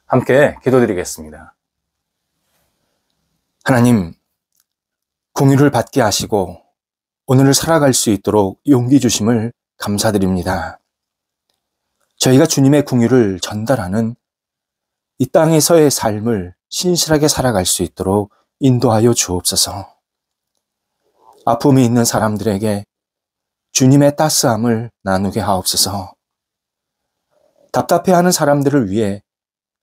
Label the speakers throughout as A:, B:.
A: 함께 기도드리겠습니다. 하나님, 긍휼을 받게 하시고 오늘을 살아갈 수 있도록 용기 주심을 감사드립니다. 저희가 주님의 긍휼을 전달하는 이 땅에서의 삶을 신실하게 살아갈 수 있도록 인도하여 주옵소서. 아픔이 있는 사람들에게 주님의 따스함을 나누게 하옵소서. 답답해하는 사람들을 위해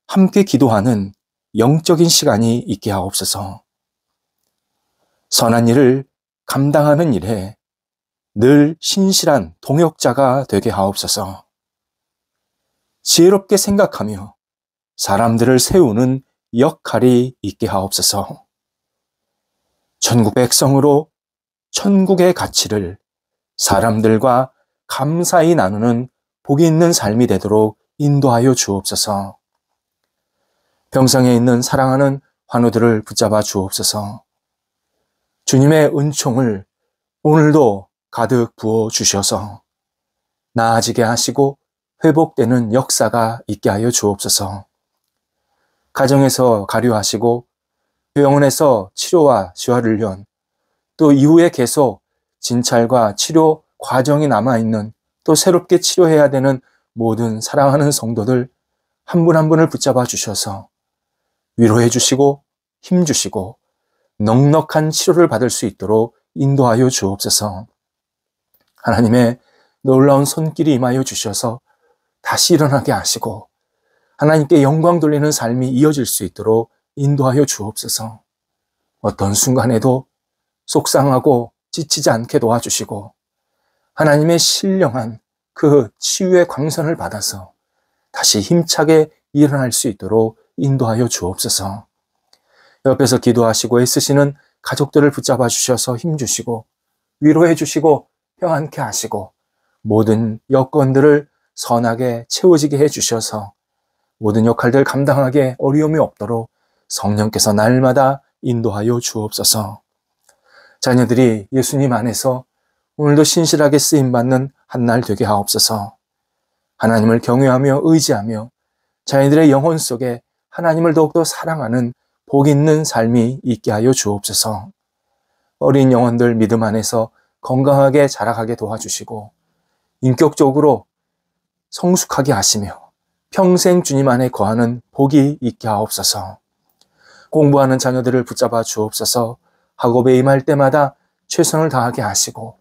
A: 함께 기도하는 영적인 시간이 있게 하옵소서. 선한 일을 감당하는 일에 늘 신실한 동역자가 되게 하옵소서. 지혜롭게 생각하며 사람들을 세우는 역할이 있게 하옵소서. 천국 백성으로 천국의 가치를 사람들과 감사히 나누는 복이 있는 삶이 되도록 인도하여 주옵소서. 병상에 있는 사랑하는 환우들을 붙잡아 주옵소서. 주님의 은총을 오늘도 가득 부어 주셔서 나아지게 하시고 회복되는 역사가 있게 하여 주옵소서. 가정에서 가료하시고 병원에서 치료와 재활훈련, 또 이후에 계속 진찰과 치료 과정이 남아있는, 또 새롭게 치료해야 되는 모든 사랑하는 성도들 한 분 한 분을 붙잡아 주셔서 위로해 주시고 힘 주시고 넉넉한 치료를 받을 수 있도록 인도하여 주옵소서. 하나님의 놀라운 손길이 임하여 주셔서 다시 일어나게 하시고 하나님께 영광 돌리는 삶이 이어질 수 있도록 인도하여 주옵소서. 어떤 순간에도 속상하고 지치지 않게 도와주시고 하나님의 신령한 그 치유의 광선을 받아서 다시 힘차게 일어날 수 있도록 인도하여 주옵소서. 옆에서 기도하시고 애쓰시는 가족들을 붙잡아 주셔서 힘주시고 위로해 주시고 평안케 하시고 모든 여건들을 선하게 채워지게 해 주셔서 모든 역할들 감당하기에 어려움이 없도록 성령께서 날마다 인도하여 주옵소서. 자녀들이 예수님 안에서 오늘도 신실하게 쓰임받는 한 날 되게 하옵소서. 하나님을 경외하며 의지하며 자녀들의 영혼 속에 하나님을 더욱더 사랑하는 복 있는 삶이 있게 하여 주옵소서. 어린 영혼들 믿음 안에서 건강하게 자라가게 도와주시고 인격적으로 성숙하게 하시며 평생 주님 안에 거하는 복이 있게 하옵소서. 공부하는 자녀들을 붙잡아 주옵소서. 학업에 임할 때마다 최선을 다하게 하시고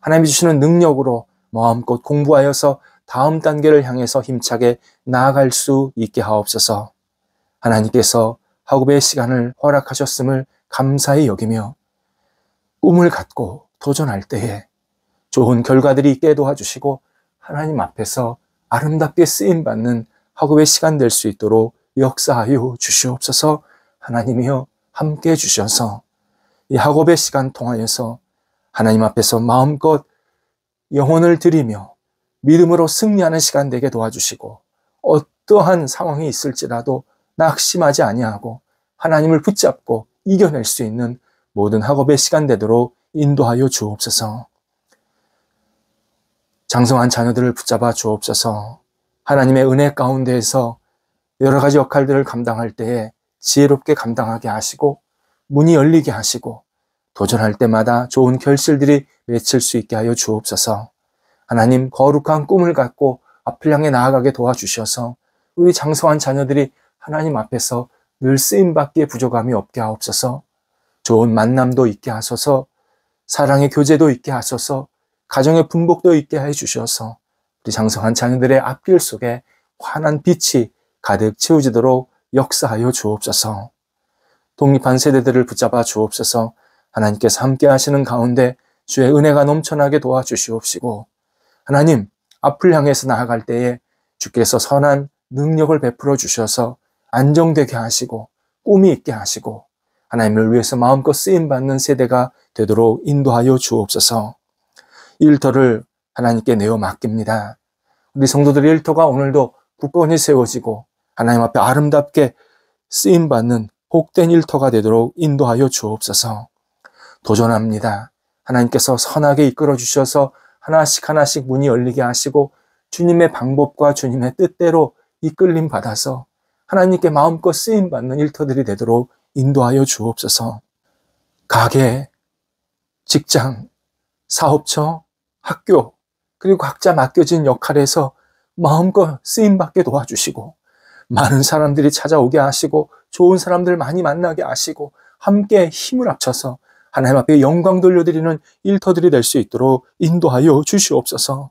A: 하나님이 주시는 능력으로 마음껏 공부하여서 다음 단계를 향해서 힘차게 나아갈 수 있게 하옵소서. 하나님께서 학업의 시간을 허락하셨음을 감사히 여기며 꿈을 갖고 도전할 때에 좋은 결과들이 있게 도와주시고 하나님 앞에서 아름답게 쓰임받는 학업의 시간 될 수 있도록 역사하여 주시옵소서. 하나님이여 함께 해주셔서 이 학업의 시간 통하여서 하나님 앞에서 마음껏 영혼을 드리며 믿음으로 승리하는 시간 되게 도와주시고 어떠한 상황이 있을지라도 낙심하지 아니하고 하나님을 붙잡고 이겨낼 수 있는 모든 학업의 시간 되도록 인도하여 주옵소서. 장성한 자녀들을 붙잡아 주옵소서. 하나님의 은혜 가운데에서 여러 가지 역할들을 감당할 때에 지혜롭게 감당하게 하시고 문이 열리게 하시고 도전할 때마다 좋은 결실들이 맺힐 수 있게 하여 주옵소서. 하나님 거룩한 꿈을 갖고 앞을 향해 나아가게 도와주셔서 우리 장성한 자녀들이 하나님 앞에서 늘 쓰임받기에 부족함이 없게 하옵소서. 좋은 만남도 있게 하소서. 사랑의 교제도 있게 하소서. 가정의 분복도 있게 해주셔서 우리 장성한 자녀들의 앞길 속에 환한 빛이 가득 채워지도록 역사하여 주옵소서. 독립한 세대들을 붙잡아 주옵소서. 하나님께서 함께 하시는 가운데 주의 은혜가 넘쳐나게 도와주시옵시고 하나님 앞을 향해서 나아갈 때에 주께서 선한 능력을 베풀어 주셔서 안정되게 하시고 꿈이 있게 하시고 하나님을 위해서 마음껏 쓰임받는 세대가 되도록 인도하여 주옵소서. 일터를 하나님께 내어 맡깁니다. 우리 성도들의 일터가 오늘도 굳건히 세워지고 하나님 앞에 아름답게 쓰임받는 복된 일터가 되도록 인도하여 주옵소서. 도전합니다. 하나님께서 선하게 이끌어 주셔서 하나씩 하나씩 문이 열리게 하시고 주님의 방법과 주님의 뜻대로 이끌림 받아서 하나님께 마음껏 쓰임받는 일터들이 되도록 인도하여 주옵소서. 가게, 직장, 사업처, 학교, 그리고 각자 맡겨진 역할에서 마음껏 쓰임받게 도와주시고, 많은 사람들이 찾아오게 하시고, 좋은 사람들 많이 만나게 하시고, 함께 힘을 합쳐서 하나님 앞에 영광 돌려드리는 일터들이 될 수 있도록 인도하여 주시옵소서.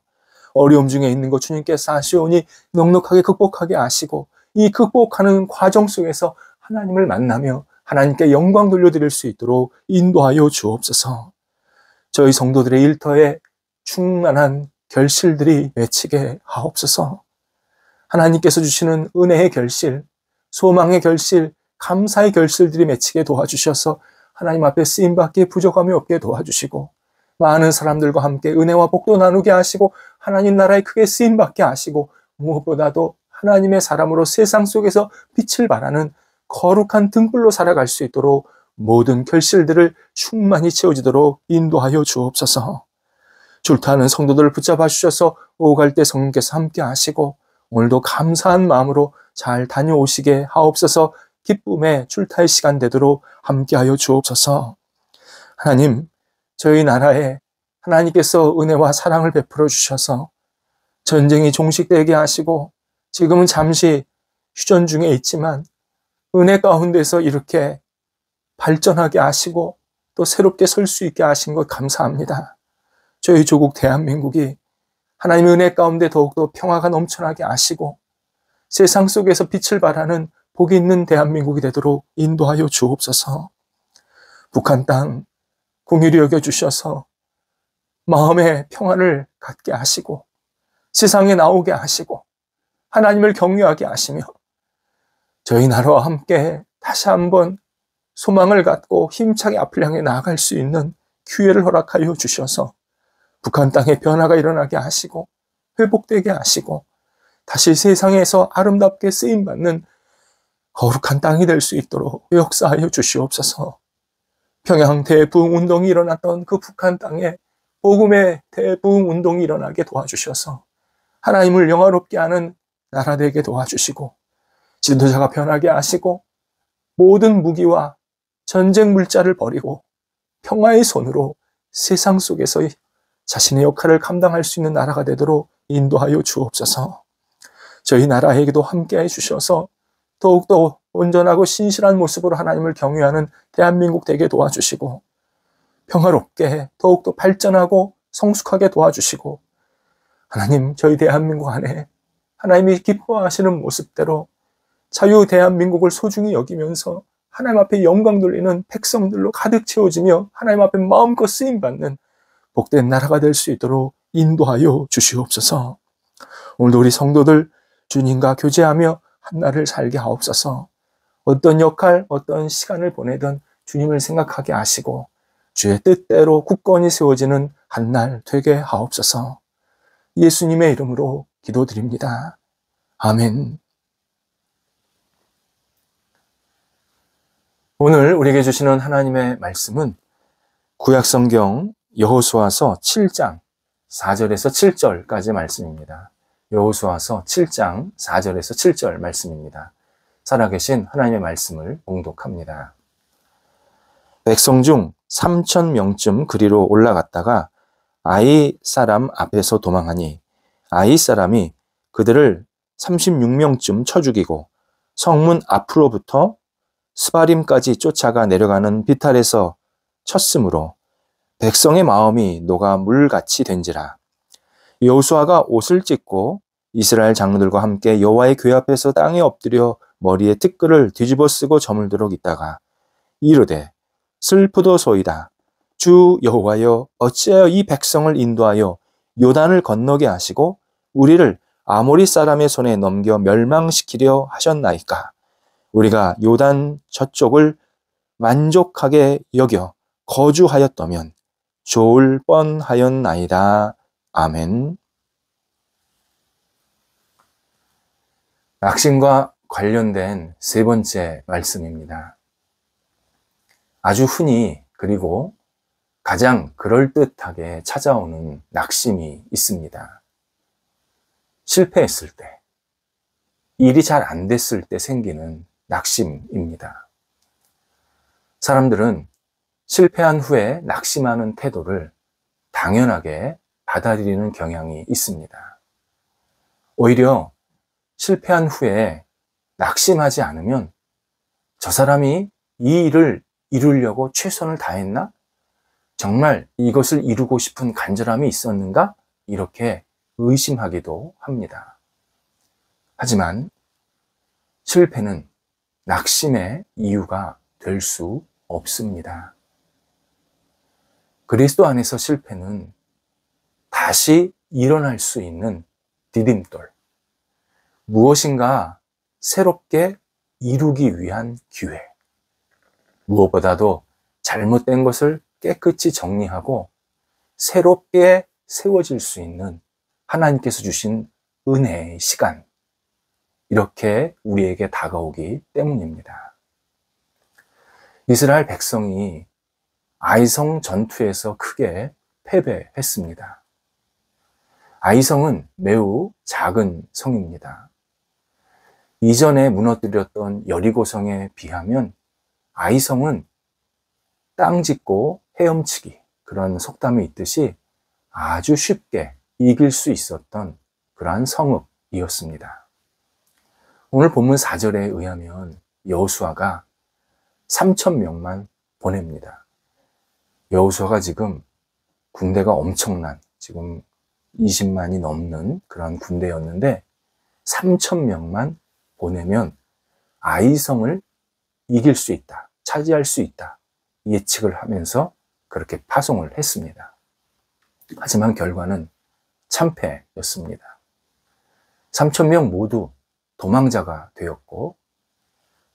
A: 어려움 중에 있는 것 주님께서 아시오니 넉넉하게 극복하게 하시고, 이 극복하는 과정 속에서 하나님을 만나며 하나님께 영광 돌려드릴 수 있도록 인도하여 주옵소서. 저희 성도들의 일터에 충만한 결실들이 맺히게 하옵소서. 하나님께서 주시는 은혜의 결실, 소망의 결실, 감사의 결실들이 맺히게 도와주셔서 하나님 앞에 쓰임받기에 부족함이 없게 도와주시고, 많은 사람들과 함께 은혜와 복도 나누게 하시고, 하나님 나라에 크게 쓰임받게 하시고, 무엇보다도 하나님의 사람으로 세상 속에서 빛을 발하는 거룩한 등불로 살아갈 수 있도록 모든 결실들을 충만히 채워지도록 인도하여 주옵소서. 줄타는 성도들을 붙잡아 주셔서 오갈 때 성령께서 함께 하시고, 오늘도 감사한 마음으로 잘 다녀오시게 하옵소서. 기쁨의 출타의 시간 되도록 함께하여 주옵소서. 하나님, 저희 나라에 하나님께서 은혜와 사랑을 베풀어 주셔서 전쟁이 종식되게 하시고, 지금은 잠시 휴전 중에 있지만 은혜 가운데서 이렇게 발전하게 하시고 또 새롭게 설 수 있게 하신 것 감사합니다. 저희 조국 대한민국이 하나님의 은혜 가운데 더욱더 평화가 넘쳐나게 하시고 세상 속에서 빛을 발하는 복이 있는 대한민국이 되도록 인도하여 주옵소서. 북한 땅 긍휼히 여겨주셔서 마음의 평안을 갖게 하시고 세상에 나오게 하시고 하나님을 경외하게 하시며 저희 나라와 함께 다시 한번 소망을 갖고 힘차게 앞을 향해 나아갈 수 있는 기회를 허락하여 주셔서 북한 땅에 변화가 일어나게 하시고 회복되게 하시고 다시 세상에서 아름답게 쓰임받는 거룩한 땅이 될 수 있도록 역사하여 주시옵소서. 평양 대부흥 운동이 일어났던 그 북한 땅에 복음의 대부흥 운동이 일어나게 도와주셔서 하나님을 영화롭게 하는 나라 되게 도와주시고 지도자가 변하게 하시고 모든 무기와 전쟁 물자를 버리고 평화의 손으로 세상 속에서 자신의 역할을 감당할 수 있는 나라가 되도록 인도하여 주옵소서. 저희 나라에게도 함께해 주셔서 더욱더 온전하고 신실한 모습으로 하나님을 경외하는 대한민국 되게 도와주시고 평화롭게 더욱더 발전하고 성숙하게 도와주시고 하나님 저희 대한민국 안에 하나님이 기뻐하시는 모습대로 자유 대한민국을 소중히 여기면서 하나님 앞에 영광 돌리는 백성들로 가득 채워지며 하나님 앞에 마음껏 쓰임받는 복된 나라가 될 수 있도록 인도하여 주시옵소서. 오늘도 우리 성도들 주님과 교제하며 한 날을 살게 하옵소서. 어떤 역할, 어떤 시간을 보내든 주님을 생각하게 하시고 주의 뜻대로 굳건히 세워지는 한 날 되게 하옵소서. 예수님의 이름으로 기도드립니다. 아멘. 오늘 우리에게 주시는 하나님의 말씀은 구약성경 여호수아서 7장 4절에서 7절까지 말씀입니다. 여호수아서 7장 4절에서 7절 말씀입니다. 살아계신 하나님의 말씀을 봉독합니다. 백성 중 3,000명쯤 그리로 올라갔다가 아이 사람 앞에서 도망하니 아이 사람이 그들을 36명쯤 쳐 죽이고 성문 앞으로부터 스바림까지 쫓아가 내려가는 비탈에서 쳤으므로 백성의 마음이 녹아 물같이 된지라. 여호수아가 옷을 찢고 이스라엘 장로들과 함께 여호와의 궤 앞에서 땅에 엎드려 머리에 티끌을 뒤집어 쓰고 저물도록 있다가 이르되 슬프도소이다. 주 여호와여 어찌하여 이 백성을 인도하여 요단을 건너게 하시고 우리를 아모리 사람의 손에 넘겨 멸망시키려 하셨나이까. 우리가 요단 저쪽을 만족하게 여겨 거주하였다면 좋을 뻔하였나이다. 아멘. 낙심과 관련된 세 번째 말씀입니다. 아주 흔히 그리고 가장 그럴듯하게 찾아오는 낙심이 있습니다. 실패했을 때, 일이 잘 안 됐을 때 생기는 낙심입니다. 사람들은 실패한 후에 낙심하는 태도를 당연하게 받아들이는 경향이 있습니다. 오히려 실패한 후에 낙심하지 않으면 저 사람이 이 일을 이루려고 최선을 다했나? 정말 이것을 이루고 싶은 간절함이 있었는가? 이렇게 의심하기도 합니다. 하지만 실패는 낙심의 이유가 될 수 없습니다. 그리스도 안에서 실패는 다시 일어날 수 있는 디딤돌, 무엇인가 새롭게 이루기 위한 기회, 무엇보다도 잘못된 것을 깨끗이 정리하고 새롭게 세워질 수 있는 하나님께서 주신 은혜의 시간, 이렇게 우리에게 다가오기 때문입니다. 이스라엘 백성이 아이성 전투에서 크게 패배했습니다. 아이성은 매우 작은 성입니다. 이전에 무너뜨렸던 여리고성에 비하면 아이성은 땅 짚고 헤엄치기, 그런 속담이 있듯이 아주 쉽게 이길 수 있었던 그러한 성읍이었습니다. 오늘 본문 4절에 의하면 여호수아가 3,000명만 보냅니다. 여호수아가 지금 군대가 엄청난, 지금 20만이 넘는 그런 군대였는데 3,000명만 보내면 아이성을 이길 수 있다, 차지할 수 있다 예측을 하면서 그렇게 파송을 했습니다. 하지만 결과는 참패였습니다. 3,000명 모두 도망자가 되었고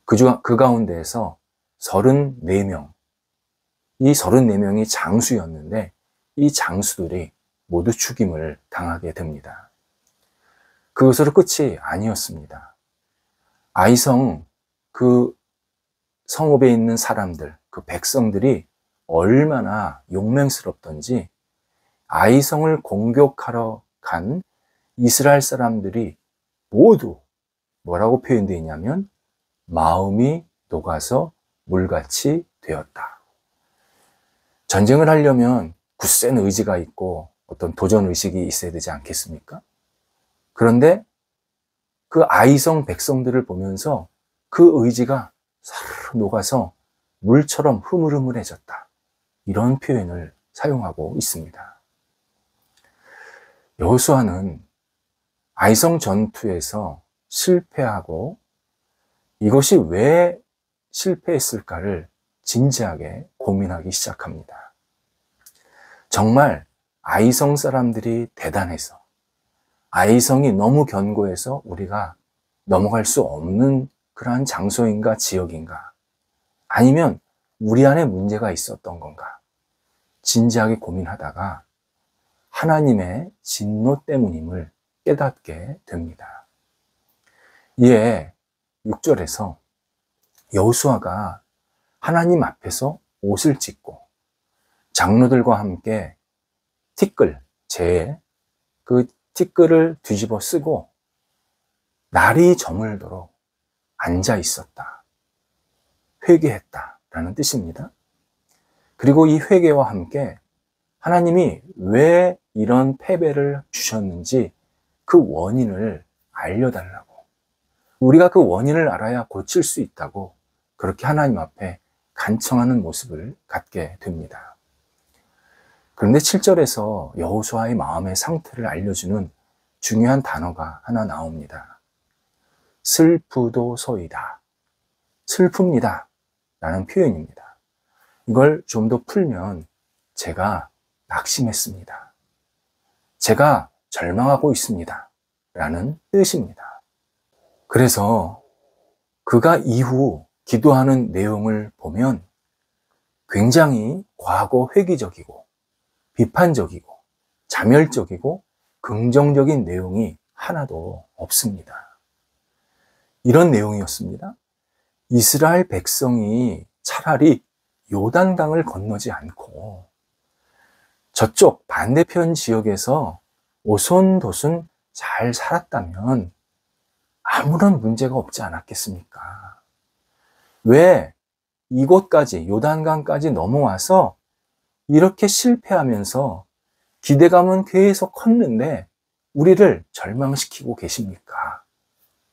A: 그 가운데에서 34명, 이 34명이 장수였는데 이 장수들이 모두 죽임을 당하게 됩니다. 그것으로 끝이 아니었습니다. 아이성 그 성읍에 있는 사람들, 그 백성들이 얼마나 용맹스럽던지 아이성을 공격하러 간 이스라엘 사람들이 모두 뭐라고 표현되어 있냐면 마음이 녹아서 물같이 되었다. 전쟁을 하려면 굳센 의지가 있고 어떤 도전 의식이 있어야 되지 않겠습니까? 그런데 그 아이성 백성들을 보면서 그 의지가 사르르 녹아서 물처럼 흐물흐물해졌다. 이런 표현을 사용하고 있습니다. 여호수아는 아이성 전투에서 실패하고 이것이 왜 실패했을까를 진지하게 고민하기 시작합니다. 정말 아이성 사람들이 대단해서, 아이성이 너무 견고해서 우리가 넘어갈 수 없는 그러한 장소인가 지역인가, 아니면 우리 안에 문제가 있었던 건가 진지하게 고민하다가 하나님의 진노 때문임을 깨닫게 됩니다. 이에 6절에서 여호수아가 하나님 앞에서 옷을 찢고 장로들과 함께 티끌, 그 티끌을 뒤집어 쓰고 날이 저물도록 앉아 있었다, 회개했다라는 뜻입니다. 그리고 이 회개와 함께 하나님이 왜 이런 패배를 주셨는지 그 원인을 알려달라고, 우리가 그 원인을 알아야 고칠 수 있다고 그렇게 하나님 앞에 간청하는 모습을 갖게 됩니다. 그런데 7절에서 여호수아의 마음의 상태를 알려주는 중요한 단어가 하나 나옵니다. 슬프도소이다, 슬픕니다 라는 표현입니다. 이걸 좀 더 풀면 제가 낙심했습니다, 제가 절망하고 있습니다 라는 뜻입니다. 그래서 그가 이후 기도하는 내용을 보면 굉장히 과거 회귀적이고 비판적이고 자멸적이고 긍정적인 내용이 하나도 없습니다. 이런 내용이었습니다. 이스라엘 백성이 차라리 요단강을 건너지 않고 저쪽 반대편 지역에서 오손도손 잘 살았다면 아무런 문제가 없지 않았겠습니까? 왜 이곳까지, 요단강까지 넘어와서 이렇게 실패하면서 기대감은 계속 컸는데 우리를 절망시키고 계십니까?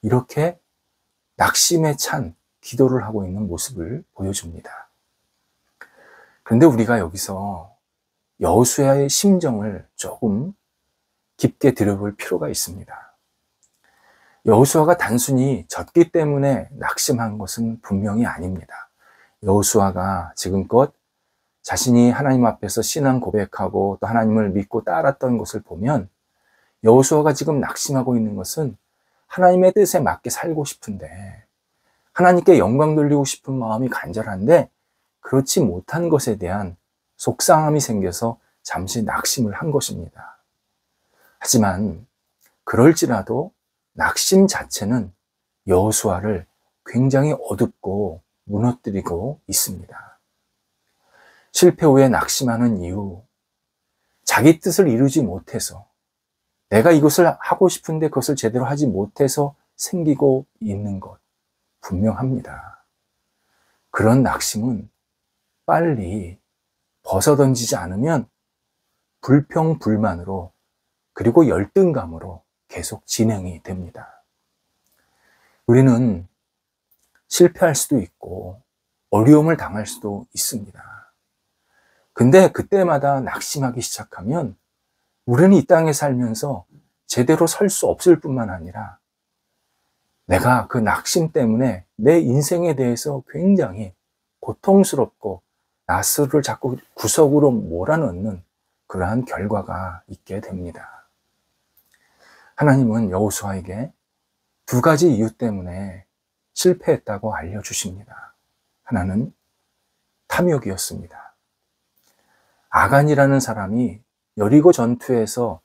A: 이렇게 낙심에 찬 기도를 하고 있는 모습을 보여줍니다. 그런데 우리가 여기서 여호수아의 심정을 조금 깊게 들여볼 필요가 있습니다. 여호수아가 단순히 졌기 때문에 낙심한 것은 분명히 아닙니다. 여호수아가 지금껏 자신이 하나님 앞에서 신앙 고백하고 또 하나님을 믿고 따랐던 것을 보면 여호수아가 지금 낙심하고 있는 것은 하나님의 뜻에 맞게 살고 싶은데 하나님께 영광 돌리고 싶은 마음이 간절한데 그렇지 못한 것에 대한 속상함이 생겨서 잠시 낙심을 한 것입니다. 하지만 그럴지라도 낙심 자체는 여호수아를 굉장히 어둡고 무너뜨리고 있습니다. 실패 후에 낙심하는 이유, 자기 뜻을 이루지 못해서 내가 이것을 하고 싶은데 그것을 제대로 하지 못해서 생기고 있는 것 분명합니다. 그런 낙심은 빨리 벗어던지지 않으면 불평불만으로 그리고 열등감으로 계속 진행이 됩니다. 우리는 실패할 수도 있고 어려움을 당할 수도 있습니다. 근데 그때마다 낙심하기 시작하면 우리는 이 땅에 살면서 제대로 설 수 없을 뿐만 아니라 내가 그 낙심 때문에 내 인생에 대해서 굉장히 고통스럽고 나 스스로를 자꾸 구석으로 몰아넣는 그러한 결과가 있게 됩니다. 하나님은 여호수아에게 두 가지 이유 때문에 실패했다고 알려주십니다. 하나는 탐욕이었습니다. 아간이라는 사람이 여리고 전투에서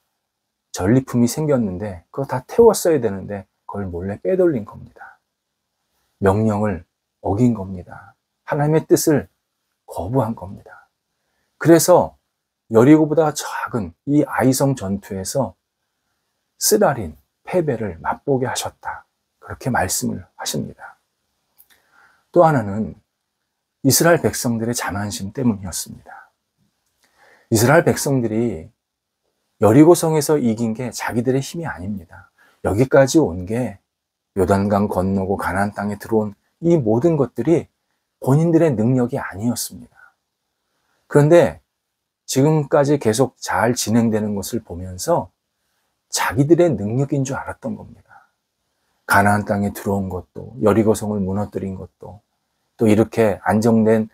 A: 전리품이 생겼는데 그거 다 태웠어야 되는데 그걸 몰래 빼돌린 겁니다. 명령을 어긴 겁니다. 하나님의 뜻을 거부한 겁니다. 그래서 여리고보다 작은 이 아이성 전투에서 쓰라린 패배를 맛보게 하셨다. 그렇게 말씀을 하십니다. 또 하나는 이스라엘 백성들의 자만심 때문이었습니다. 이스라엘 백성들이 여리고성에서 이긴 게 자기들의 힘이 아닙니다. 여기까지 온 게 요단강 건너고 가나안 땅에 들어온 이 모든 것들이 본인들의 능력이 아니었습니다. 그런데 지금까지 계속 잘 진행되는 것을 보면서 자기들의 능력인 줄 알았던 겁니다. 가나안 땅에 들어온 것도, 여리고성을 무너뜨린 것도, 또 이렇게 안정된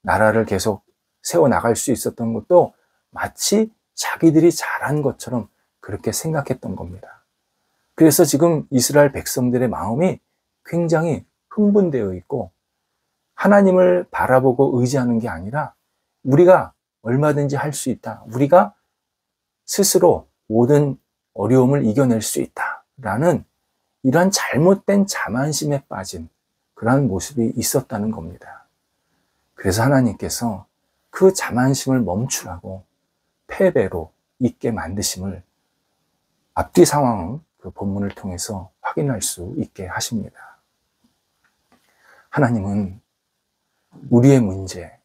A: 나라를 계속 세워나갈 수 있었던 것도 마치 자기들이 잘한 것처럼 그렇게 생각했던 겁니다. 그래서 지금 이스라엘 백성들의 마음이 굉장히 흥분되어 있고 하나님을 바라보고 의지하는 게 아니라 우리가 얼마든지 할 수 있다. 우리가 스스로 모든 어려움을 이겨낼 수 있다라는 이러한 잘못된 자만심에 빠진 그러한 모습이 있었다는 겁니다. 그래서 하나님께서 그 자만심을 멈추라고 패배로 있게 만드심을 앞뒤 상황 그 본문을 통해서 확인할 수 있게 하십니다. 하나님은 우리의 문제,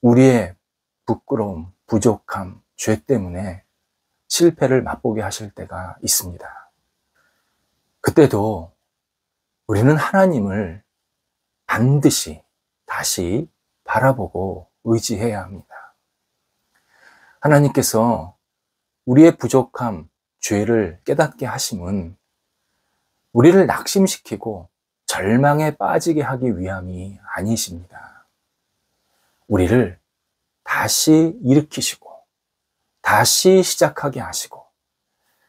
A: 우리의 부끄러움, 부족함, 죄 때문에 실패를 맛보게 하실 때가 있습니다. 그때도 우리는 하나님을 반드시 다시 바라보고 의지해야 합니다. 하나님께서 우리의 부족함, 죄를 깨닫게 하심은 우리를 낙심시키고 절망에 빠지게 하기 위함이 아니십니다. 우리를 다시 일으키시고 다시 시작하게 하시고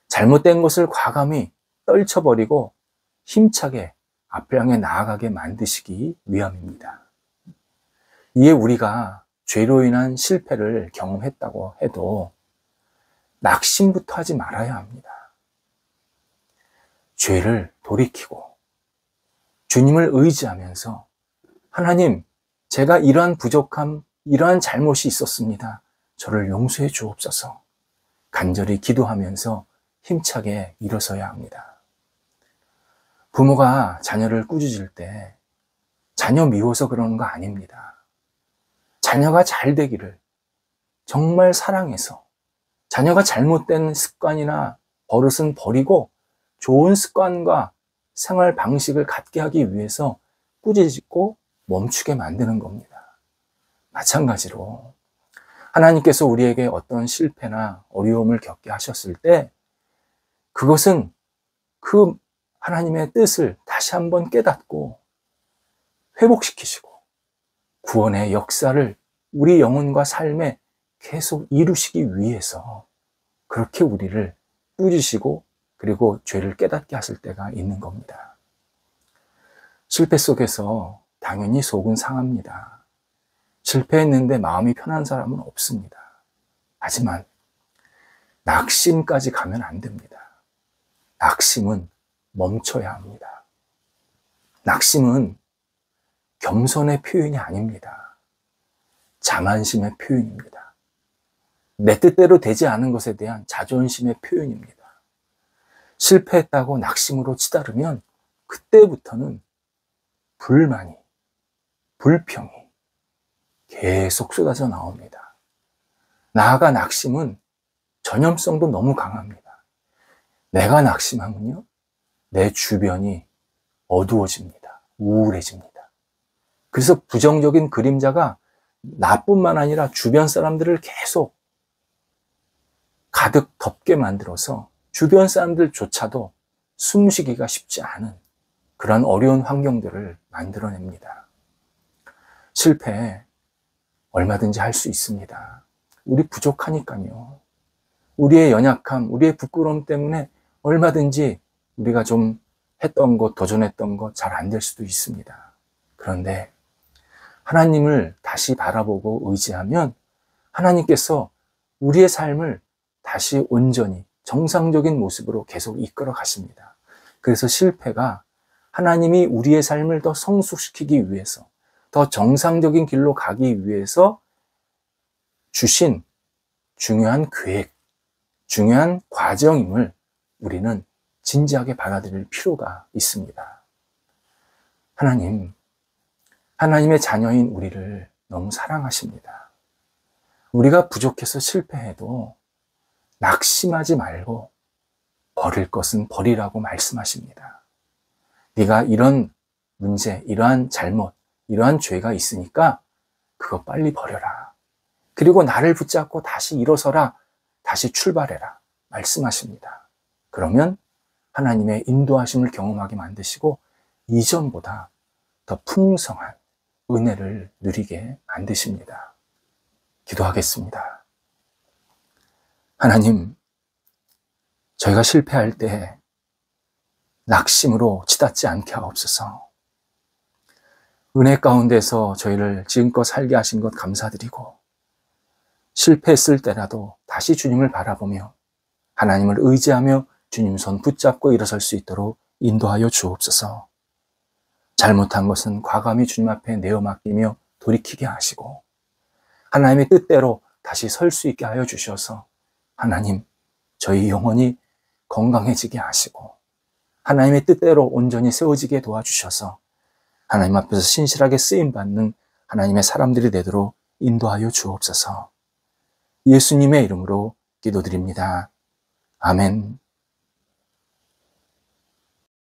A: 잘못된 것을 과감히 떨쳐버리고 힘차게 앞을 향해 나아가게 만드시기 위함입니다. 이에 우리가 죄로 인한 실패를 경험했다고 해도 낙심부터 하지 말아야 합니다. 죄를 돌이키고 주님을 의지하면서 하나님, 제가 이러한 부족함, 이러한 잘못이 있었습니다. 저를 용서해 주옵소서. 간절히 기도하면서 힘차게 일어서야 합니다. 부모가 자녀를 꾸짖을 때 자녀 미워서 그러는 거 아닙니다. 자녀가 잘 되기를 정말 사랑해서 자녀가 잘못된 습관이나 버릇은 버리고 좋은 습관과 생활 방식을 갖게 하기 위해서 꾸짖고 멈추게 만드는 겁니다. 마찬가지로 하나님께서 우리에게 어떤 실패나 어려움을 겪게 하셨을 때 그것은 그 하나님의 뜻을 다시 한번 깨닫고 회복시키시고 구원의 역사를 우리 영혼과 삶에 계속 이루시기 위해서 그렇게 우리를 꾸짖으시고 그리고 죄를 깨닫게 하실 때가 있는 겁니다. 실패 속에서 당연히 속은 상합니다. 실패했는데 마음이 편한 사람은 없습니다. 하지만 낙심까지 가면 안 됩니다. 낙심은 멈춰야 합니다. 낙심은 겸손의 표현이 아닙니다. 자만심의 표현입니다. 내 뜻대로 되지 않은 것에 대한 자존심의 표현입니다. 실패했다고 낙심으로 치달으면 그때부터는 불만이, 불평이 계속 쏟아져 나옵니다. 나아가 낙심은 전염성도 너무 강합니다. 내가 낙심하면요, 내 주변이 어두워집니다. 우울해집니다. 그래서 부정적인 그림자가 나뿐만 아니라 주변 사람들을 계속 가득 덮게 만들어서 주변 사람들조차도 숨쉬기가 쉽지 않은 그런 어려운 환경들을 만들어냅니다. 실패 얼마든지 할 수 있습니다. 우리 부족하니까요. 우리의 연약함, 우리의 부끄러움 때문에 얼마든지 우리가 좀 했던 것, 도전했던 것 잘 안 될 수도 있습니다. 그런데 하나님을 다시 바라보고 의지하면 하나님께서 우리의 삶을 다시 온전히 정상적인 모습으로 계속 이끌어 가십니다. 그래서 실패가 하나님이 우리의 삶을 더 성숙시키기 위해서, 더 정상적인 길로 가기 위해서 주신 중요한 계획, 중요한 과정임을 우리는 진지하게 받아들일 필요가 있습니다. 하나님의 자녀인 우리를 너무 사랑하십니다. 우리가 부족해서 실패해도 낙심하지 말고 버릴 것은 버리라고 말씀하십니다. 네가 이런 문제, 이러한 잘못, 이러한 죄가 있으니까 그거 빨리 버려라. 그리고 나를 붙잡고 다시 일어서라. 다시 출발해라. 말씀하십니다. 그러면 하나님의 인도하심을 경험하게 만드시고 이전보다 더 풍성한 은혜를 누리게 만드십니다. 기도하겠습니다. 하나님, 저희가 실패할 때 낙심으로 치닫지 않게 하옵소서. 은혜 가운데서 저희를 지금껏 살게 하신 것 감사드리고 실패했을 때라도 다시 주님을 바라보며 하나님을 의지하며 주님 손 붙잡고 일어설 수 있도록 인도하여 주옵소서. 잘못한 것은 과감히 주님 앞에 내어 맡기며 돌이키게 하시고 하나님의 뜻대로 다시 설 수 있게 하여 주셔서 하나님, 저희 영혼이 건강해지게 하시고 하나님의 뜻대로 온전히 세워지게 도와주셔서 하나님 앞에서 신실하게 쓰임받는 하나님의 사람들이 되도록 인도하여 주옵소서. 예수님의 이름으로 기도드립니다. 아멘.